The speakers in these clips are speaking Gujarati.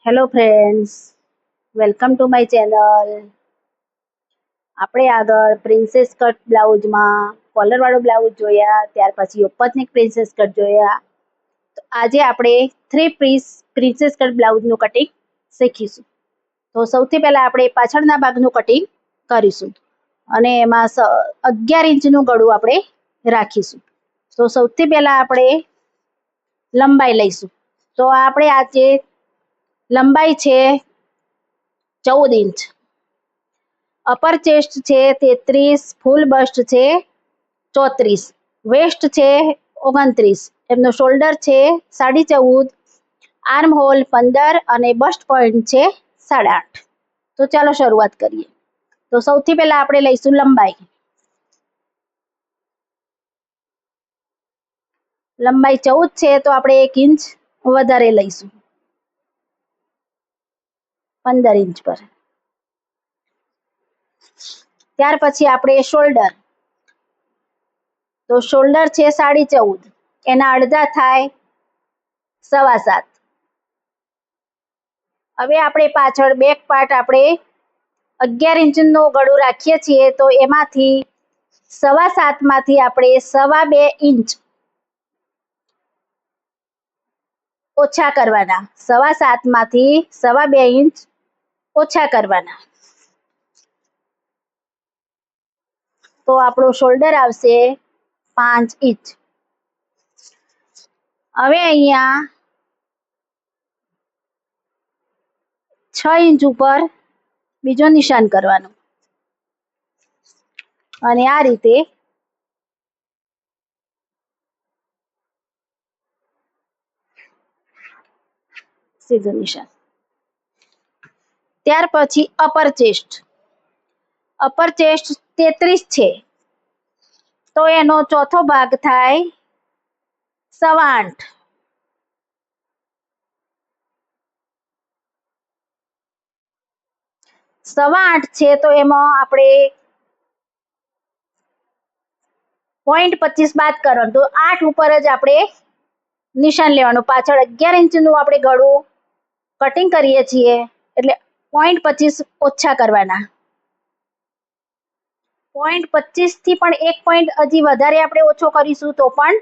Hello friends, welcome to my channel. આપણે આગળ પ્રિન્સેસ કટ બ્લાઉઝમાં કોલરવાળો બ્લાઉઝ જોયા, ત્યાર પછી ઓપનનેક પ્રિન્સેસ કટ જોયા. તો આજે આપણે 3 પીસ પ્રિન્સેસ કટ બ્લાઉઝનું કટિંગ શીખીશું. તો સૌથી પહેલાં આપણે પાછળના ભાગનું કટિંગ કરીશું અને એમાં 11 ઇંચનું ગળું આપણે રાખીશું. તો સૌથી પહેલાં આપણે લંબાઈ લઈશું. તો આપણે આજે લંબાઈ છે 14 ઇંચ, અપર ચેસ્ટ છે 33, ફૂલ બસ્ટ છે 34, વેસ્ટ છે 29, એમનો શોલ્ડર છે 14.5, આર્મ હોલ 15 અને બસ્ટ પોઈન્ટ છે 8.5. તો ચાલો શરૂઆત કરીએ. તો સૌથી પહેલા આપણે લઈશું લંબાઈ. લંબાઈ 14 છે તો આપણે 1 ઇંચ વધારે લઈશું, 15 ઇંચ પર. ત્યાર પછી આપણે શોલ્ડર. તો શોલ્ડર છે 14.5, એના અડધા થાય 7.25. હવે આપણે પાછળ બેક પાર્ટ આપણે 11 ઇંચનું ગળું રાખીએ છીએ, તો એમાંથી 7.25 માંથી આપણે 2.25 ઇંચ ઓછા કરવાના. 7.25 માંથી 2.25 ઇંચ ઓછા કરવાના. તો આપણું શોલ્ડર આવશે 5 ઇંચ. હવે અહીંયા 6 ઇંચ ઉપર બીજો નિશાન કરવાનું અને આ રીતે સીધું નિશાન. ત્યાર પછી અપર ચેસ્ટ. અપર ચેસ્ટ 33 છે તો એનો ચોથો ભાગ થાય 8.25. 8.25 છે તો એમાં આપણે 0.25 બાદ કરવાનું. તો 8 ઉપર જ આપણે નિશાન લેવાનું. પાછળ 11 ઇંચનું આપણે ગળું કટિંગ કરીએ છીએ એટલે 0.25 ઓછા કરવાના. 0.25 થી પણ 1 પોઈન્ટ હજી વધારે આપણે ઓછો કરીશું તો પણ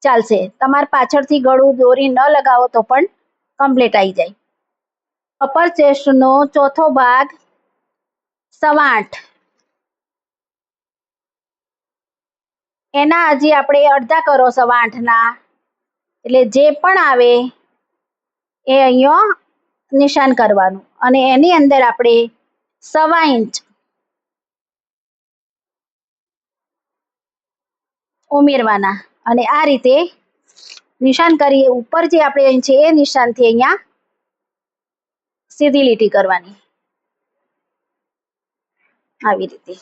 ચાલશે. તમારે પાછળથી ગળું દોરી ન લગાવો તો પણ કમ્પ્લીટ આવી જાય. અપર ચેસ્ટનો ચોથો ભાગ 8.25, એના હજી આપણે અડધા કરો 8.25 ના, એટલે જે પણ આવે એ અહીંયા નિશાન કરવાનું અને એની અંદર આપણે 1.25 ઇંચ ઉમેરવાના અને આ રીતે નિશાન કરીએ. ઉપર જે આપણે અહીં છે એ નિશાનથી અહીંયા સીધી લીટી કરવાની, આવી રીતે.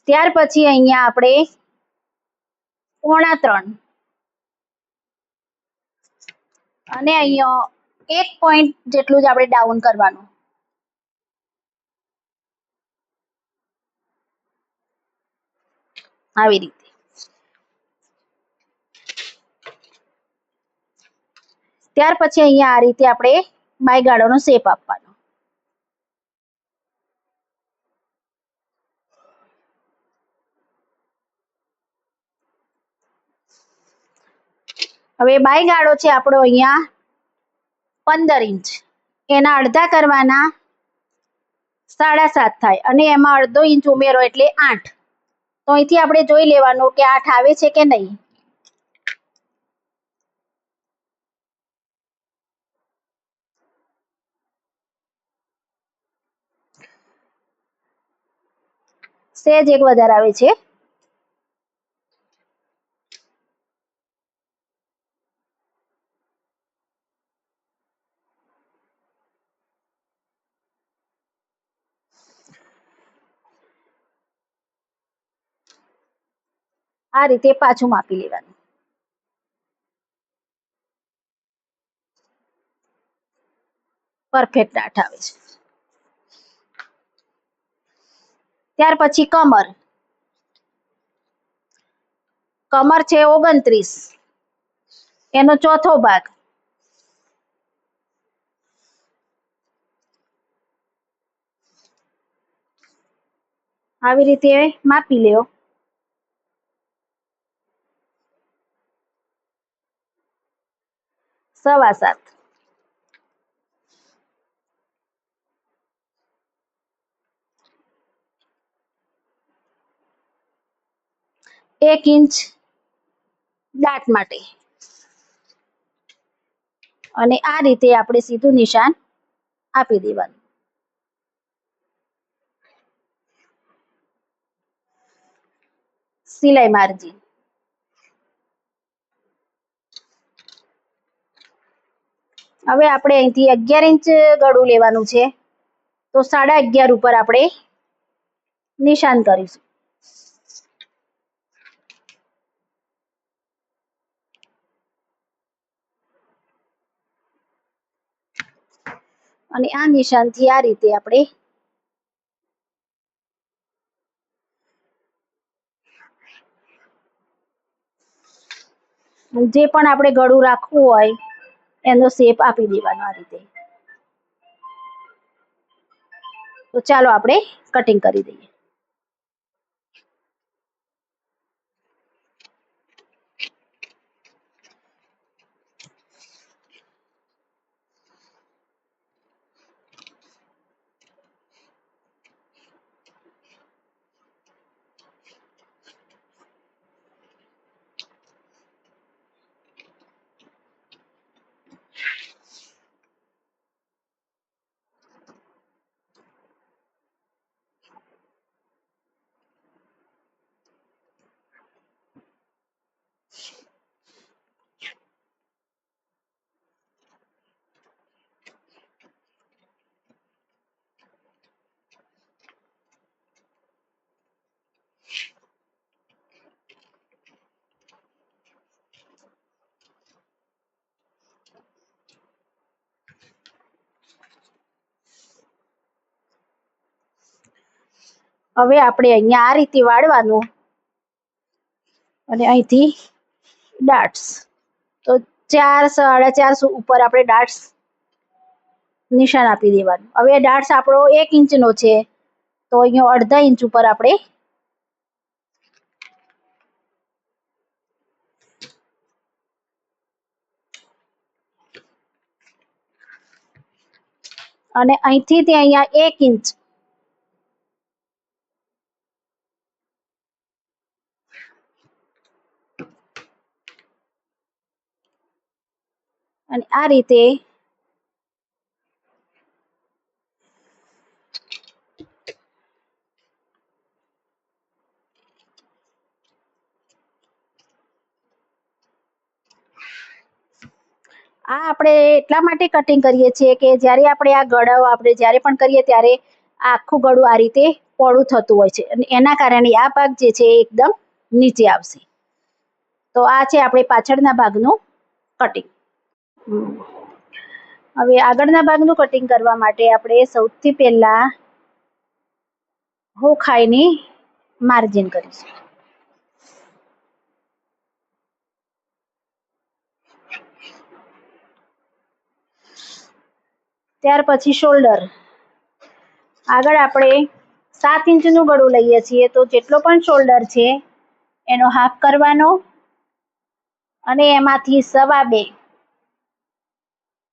ત્યાર પછી અહીંયા આપણે 3.25 અને અહીંયા 1 પોઈન્ટ જેટલું જ આપણે ડાઉન કરવાનું, આવી રીતે. ત્યાર પછી અહીંયા આ રીતે આપણે બાયગાળોનો શેપ આપવાનો. હવે બાયગાળો છે આપણો અહીંયા 15 ઇંચ, એના અડધા કરવાના 7.5 થાય અને એમાં અડધો ઇંચ ઉમેરો એટલે 8. તો અહીંથી આપણે જોઈ લેવાનું કે 8 આવે છે કે નહીં. સહેજ એક વધારે આવે છે. આ રીતે પાછું માપી લેવાનું. પરફેક્ટ 8 આવે છે. ત્યાર પછી કમર. કમર છે 29, એનો ચોથો ભાગ આવી રીતે માપી લ્યો. 7.25. 1 ઇંચ દાટ માટે અને આ રીતે આપણે સીધું નિશાન આપી દેવાનું. સિલાઈ માર્જિન હવે આપણે અહીંથી 11 ઇંચ ગળું લેવાનું છે, તો 11.5 ઉપર આપણે નિશાન કરીશું. અને આ નિશાનથી આ રીતે આપણે જે પણ આપણે ગળું રાખવું હોય એનો શેપ આપી દેવાનો આ રીતે. તો ચાલો આપણે કટિંગ કરી દઈએ. હવે આપણે અહીંયા આ રીતે વાળવાનું અને અહીંથી ડાટ્સ, તો 4 4.5 ઉપર આપણે ડાટ્સ નિશાન આપી દેવાનું. હવે ડાટ્સ આપણો 1 ઇંચનો છે, તો અહીંયા 1/2 ઇંચ ઉપર આપણે અને અહીંથી તે અહીંયા 1 ઇંચ અને આ રીતે આ આપણે એટલા માટે કટિંગ કરીએ છીએ કે જ્યારે આપણે આ ગળાઓ આપણે જ્યારે પણ કરીએ ત્યારે આ આખું ગળું આ રીતે પહોળું થતું હોય છે અને એના કારણે આ ભાગ જે છે એ એકદમ નીચે આવશે. તો આ છે આપણે પાછળના ભાગનું કટિંગ. હવે આગળના ભાગનું કટિંગ કરવા માટે આપણે સૌથી પહેલા હોખાઈની માર્જિન કરીશું. ત્યાર પછી શોલ્ડર. આગળ આપણે 7 ઇંચનું ગળું લઈએ છીએ, તો જેટલો પણ શોલ્ડર છે એનો હાફ કરવાનો અને એમાંથી 2.25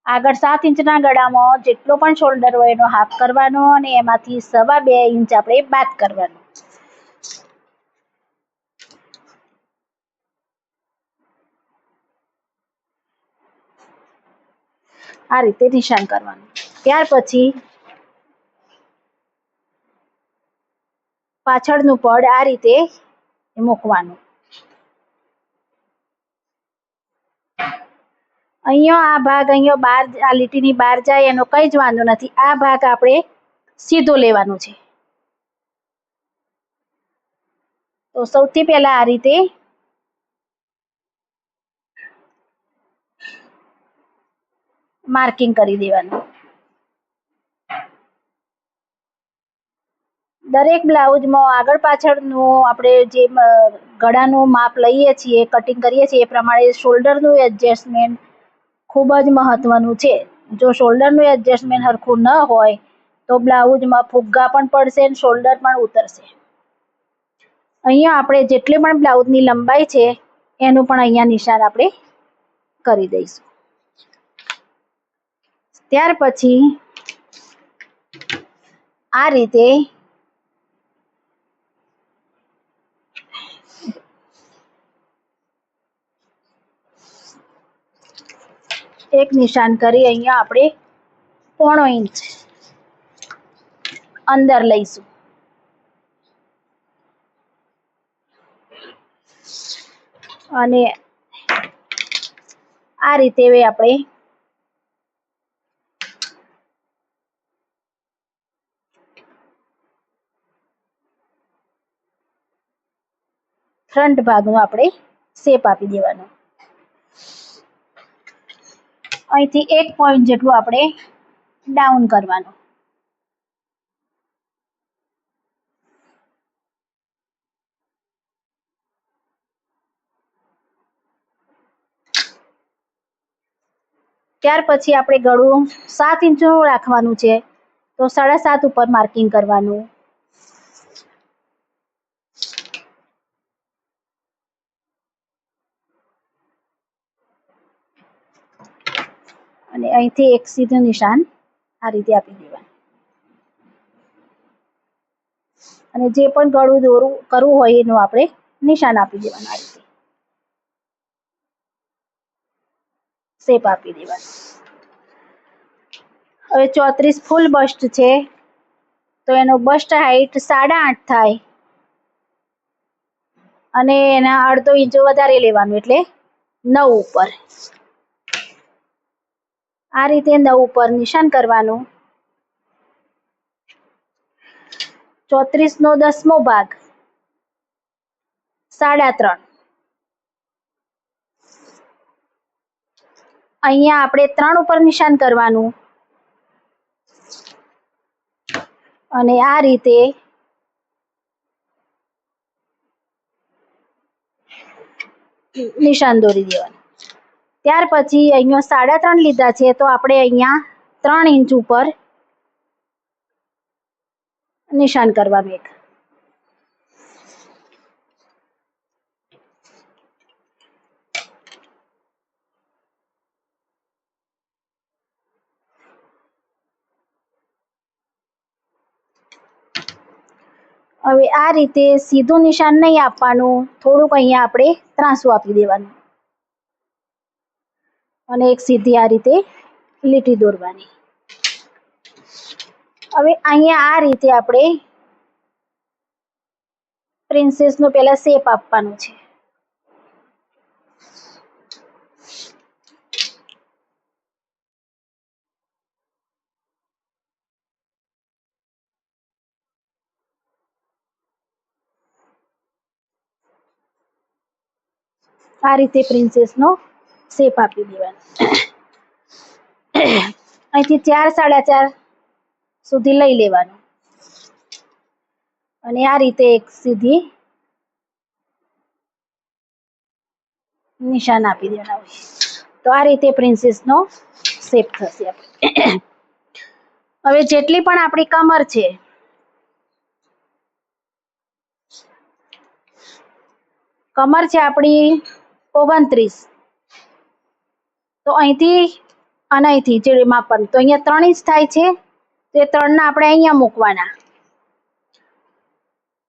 આગળ 7 ઇંચના ગળામાં જેટલો પણ શોલ્ડર હોય એનો હાફ કરવાનો અને એમાંથી 2.25 ઇંચ આપણે બાદ કરવાનો. આ રીતે નિશાન કરવાનું. ત્યાર પછી પાછળનું પડ આ રીતે મૂકવાનું. અહીંયા આ ભાગ અહીંયા બહાર આ લીટીની બહાર જાય એનો કંઈ જ વાંધો નથી. આ ભાગ આપણે સીધો લેવાનો છે. તો સૌથી પહેલા આ રીતે માર્કિંગ કરી દેવાનું. દરેક બ્લાઉઝમાં આગળ પાછળનું આપણે જે ગળાનું માપ લઈએ છીએ, કટિંગ કરીએ છીએ એ પ્રમાણે શોલ્ડરનું એડજસ્ટમેન્ટ ખૂબ જ મહત્વનું છે. જો શોલ્ડરનું એડજસ્ટમેન્ટ સરખું ન હોય તો બ્લાઉઝમાં ફુગ્ગા પણ પડશે અને શોલ્ડર પણ ઉતરશે. અહીંયા આપણે જેટલી પણ બ્લાઉઝની લંબાઈ છે એનું પણ અહીંયા નિશાન આપણે કરી દઈશું. ત્યાર પછી આ રીતે એક નિશાન કરી અહીંયા આપણે 0.5 ઇંચ અંદર લઈશું અને આ રીતે આપણે ફ્રન્ટ ભાગનો આપણે શેપ આપી દેવાનો. અહીંથી 1 પોઈન્ટ જેટલું આપણે ડાઉન કરવાનું. ત્યાર પછી આપણે ગળું 7 ઇંચનું રાખવાનું છે તો 7.5 ઉપર માર્કિંગ કરવાનું. અને અહીંથી એક સીધું નિશાન આ રીતે આપી દેવાનું. અને જે પણ ગળું દોરું કરવું હોય એનું આપણે નિશાન આપી દેવાનું. આ રીતે શેપ આપી દેવાનું. હવે 34 ફૂલ બસ્ટ છે તો એનો બસ્ટ હાઈટ 8.5 થાય અને એના અડધો ઇંચ વધારે લેવાનું એટલે 9 ઉપર. આ રીતે 9 ઉપર નિશાન કરવાનું. 34 નો 10મો ભાગ 3.5. અહીંયા આપણે 3 ઉપર નિશાન કરવાનું અને આ રીતે નિશાન દોરી દેવાનું. ત્યાર પછી અહીંયા 3.5 લીધા છે તો આપણે અહીંયા 3 ઇંચ ઉપર નિશાન કરવાનું એક. હવે આ રીતે સીધું નિશાન નહીં આપવાનું, થોડુંક અહીંયા આપણે ત્રાંસું આપી દેવાનું અને એક સીધી આ રીતે લીટી દોરવાની. હવે અહીંયા આ રીતે આપણે પ્રિન્સેસનો પહેલા શેપ આપવાનો છે. આ રીતે પ્રિન્સેસનો શેપ આપી દેવાનો. અહીંથી 4-4.5 સુધી લઈ લેવાનું અને આ રીતે એક સીધી નિશાન આપી દેવાનું. તો આ રીતે પ્રિન્સેસનો શેપ થશે. હવે જેટલી પણ આપણી કમર છે આપણી 29, તો અહીંથી અને અહીંથી જે માપન તો અહીંયા 3 ઇંચ થાય છે તો એ 3 ના આપણે અહીંયા મૂકવાના.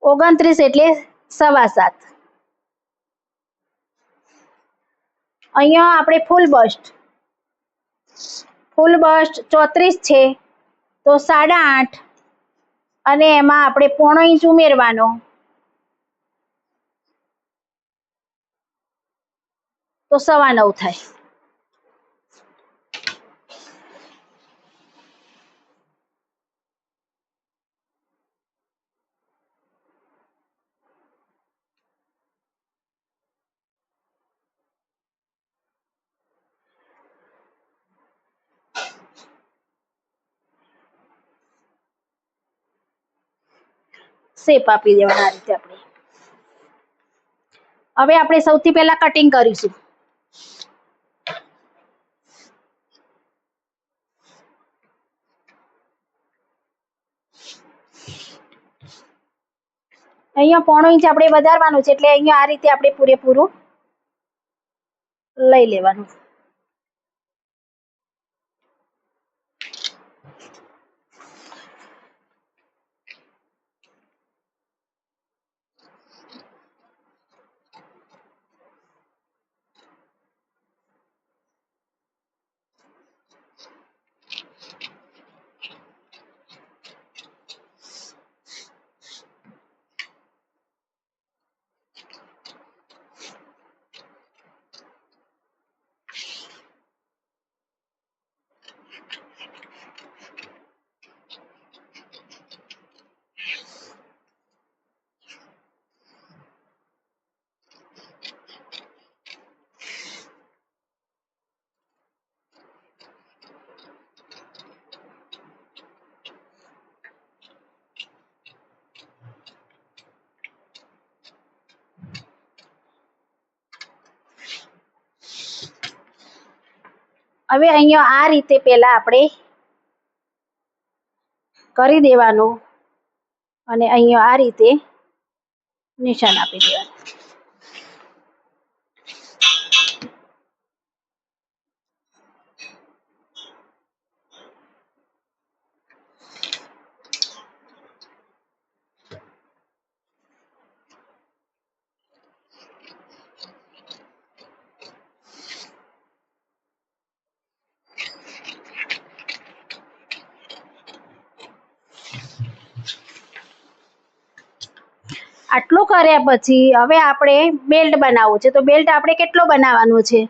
29 એટલે 7.25. અહીંયા આપણે ફૂલ બસ્ટ 34 છે તો 8.5 અને એમાં આપણે 0.5 ઇંચ ઉમેરવાનો તો 9.25 થાય. શેપ આપી દેવાના આ રીતે આપણે. હવે આપણે સૌથી પહેલા કટિંગ કરીશું. અહીંયા 1/2 ઇંચ આપણે વધારવાનું છે, એટલે અહીંયા આ રીતે આપણે પૂરેપૂરું લઈ લેવાનું. હવે અહીંયા આ રીતે પહેલા આપણે કરી દેવાનું અને અહીંયા આ રીતે નિશાન આપી દેવાનું. આટલું કર્યા પછી હવે આપણે બેલ્ટ બનાવવું છે. તો બેલ્ટ આપણે કેટલો બનાવવાનો છે?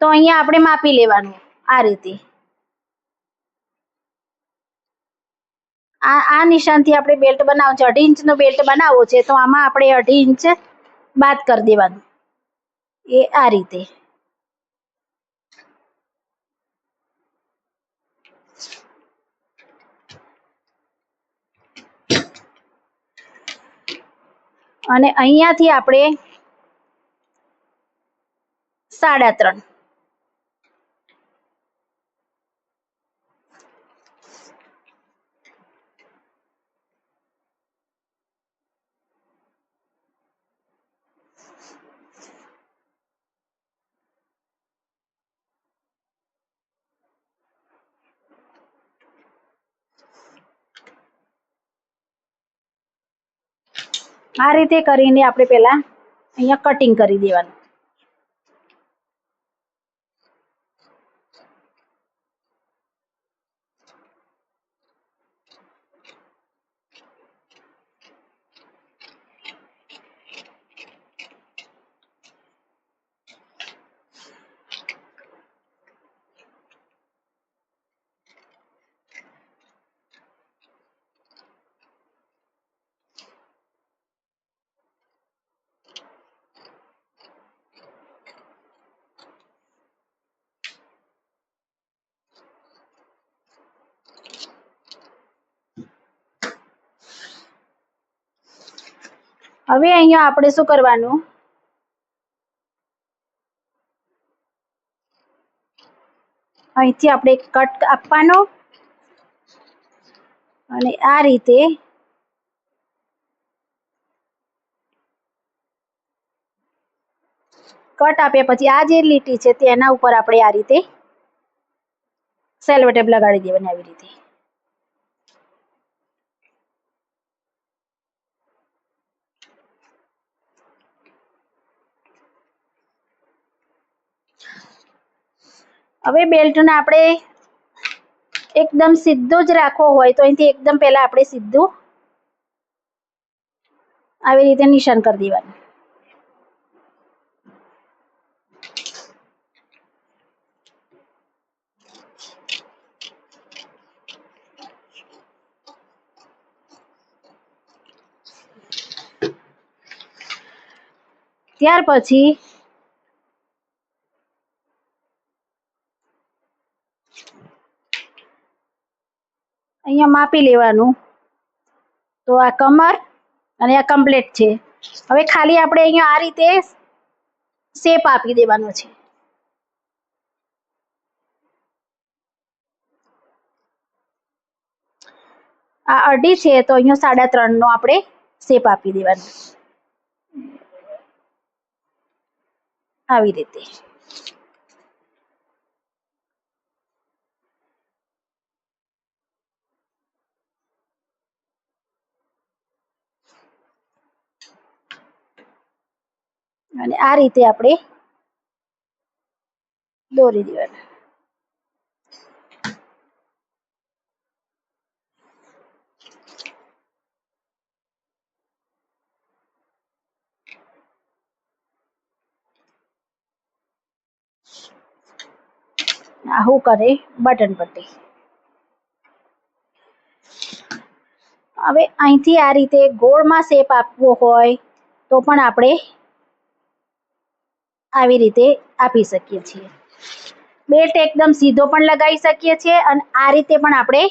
તો અહીંયા આપણે માપી લેવાનું આ રીતે. આ નિશાનથી આપણે બેલ્ટ બનાવવું છે. 2.5 ઇંચનો બેલ્ટ બનાવવો છે, તો આમાં આપણે 2.5 ઇંચ બાદ કરી દેવાનું. એ આ રીતે. અને અહીંયાથી આપણે 3.5. આ રીતે કરીને આપણે પહેલા અહીંયા કટિંગ કરી દેવાનું. હવે અહીંયા આપણે શું કરવાનું? અહીંથી આપણે કટ આપવાનો અને આ રીતે કટ આપ્યા પછી આ જે લીટી છે તેના ઉપર આપણે આ રીતે સેલો ટેપ લગાડી દેવાની આવી રીતે. હવે બેલ્ટને આપણે એકદમ સીધો જ રાખવો હોય તો અહીંથી એકદમ પહેલા આપણે સીધું આવી રીતે નિશાન કરી દેવાનું. ત્યાર પછી અહીંયા માપી લેવાનું. તો આ કમર અને આ કમ્પ્લીટ છે. હવે ખાલી આપણે અહીંયા આ રીતે શેપ આપી દેવાનો છે. આ અઢી છે તો અહીંયા 3.5 નો આપણે શેપ આપી દેવાનો આવી રીતે. અને આ રીતે આપણે દોરી દેવાના. આવું કરે બટન પટ્ટી. હવે અહીંથી આ રીતે ગોળમાં શેપ આપવો હોય તો પણ આપણે આવી રીતે આપી શકીએ છીએ. બેલ્ટ એકદમ સીધો પણ લગાવી શકીએ છીએ અને આ રીતે પણ આપણે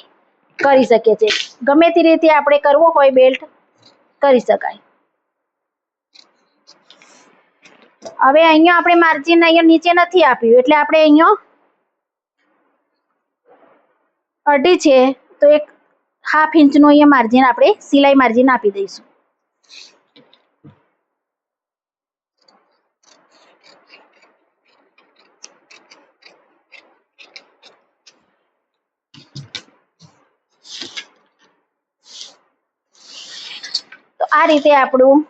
કરી શકીએ છીએ. ગમે તે રીતે આપણે કરવો હોય બેલ્ટ કરી શકાય. હવે અહીંયા આપણે માર્જિન અહીંયા નીચે નથી આપ્યું એટલે આપણે અહીંયા અઢી છે તો એક ½ ઇંચનું અહીંયા માર્જિન આપણે સિલાઈ માર્જિન આપી દઈશું. તો આ રીતે આપણું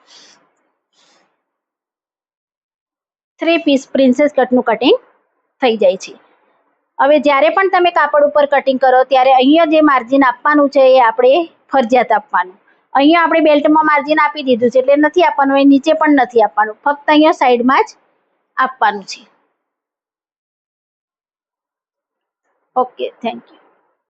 3 પીસ પ્રિન્સેસ કટનું કટિંગ થઈ જાય છે. હવે જ્યારે પણ તમે કાપડ ઉપર કટિંગ કરો ત્યારે અહીંયા જે માર્જિન આપવાનું છે એ આપણે ફરજિયાત આપવાનું. અહીંયા આપણે બેલ્ટમાં માર્જિન આપી દીધું છે એટલે નથી આપવાનું, એ નીચે પણ નથી આપવાનું, ફક્ત અહીંયા સાઈડમાં જ આપવાનું છે. Okay, thank you.